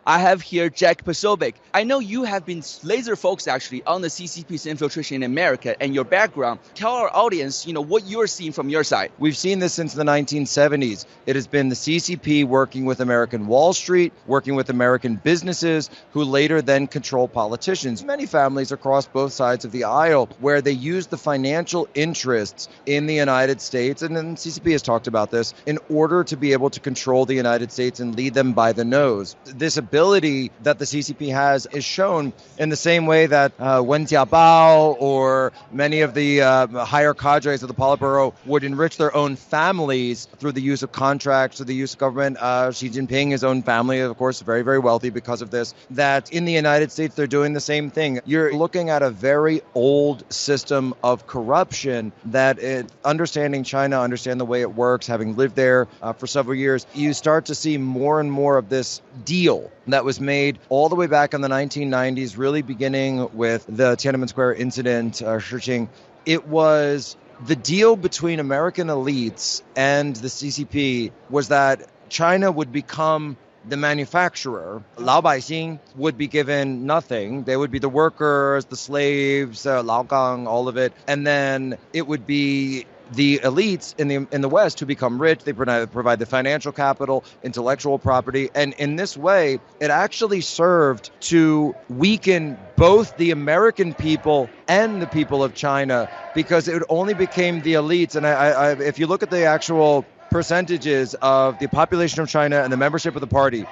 I have here Jack Posobiec. I know you have been laser focused actually on the CCP's infiltration in America and your background. Tell our audience, what you're seeing from your side. We've seen this since the 1970s. It has been the CCP working with American Wall Street, working with American businesses, who later then control politicians. Many families across both sides of the aisle where they use the financial interests in the United States, and then CCP has talked about this, in order to be able to control the United States and lead them by the nose. This ability that the CCP has is shown in the same way that Wen Jiabao or many of the higher cadres of the Politburo would enrich their own families through the use of contracts, through the use of government. Xi Jinping, his own family, of course, very, very wealthy because of this. That in the United States, they're doing the same thing. You're looking at a very old system of corruption that, understanding China, understand the way it works, having lived there for several years, you start to see more and more of this deal that was made all the way back in the 1990s, really beginning with the Tiananmen Square incident, Shiqing. It was the deal between American elites and the CCP was that China would become the manufacturer. 老百姓 would be given nothing. They would be the workers, the slaves, 劳工, all of it. And then it would be the elites in the West who become rich. They provide the financial capital, intellectual property. And in this way, it actually served to weaken both the American people and the people of China, because it only became the elites. And if you look at the actual percentages of the population of China and the membership of the party,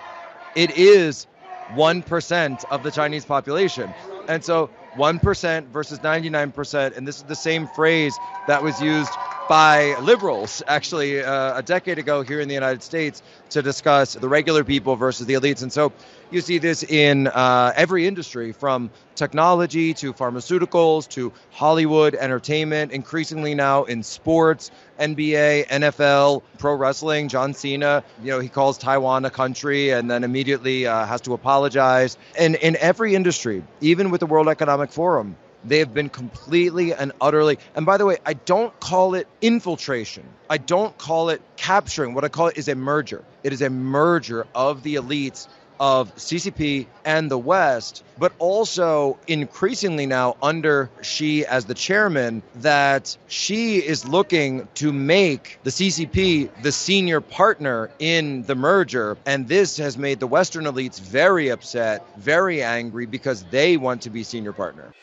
it is 1% of the Chinese population. And so 1% versus 99%, and this is the same phrase that was used by liberals actually a decade ago here in the United States to discuss the regular people versus the elites. And so you see this in every industry, from technology to pharmaceuticals to Hollywood, entertainment, increasingly now in sports, NBA, NFL, pro wrestling. John Cena, he calls Taiwan a country and then immediately has to apologize. And in every industry, even with the World Economic Forum, they have been completely and utterly, and by the way, I don't call it infiltration. I don't call it capturing. What I call it is a merger. It is a merger of the elites of CCP and the West, but also increasingly now under Xi as the chairman, that Xi is looking to make the CCP the senior partner in the merger. And this has made the Western elites very upset, very angry, because they want to be senior partner.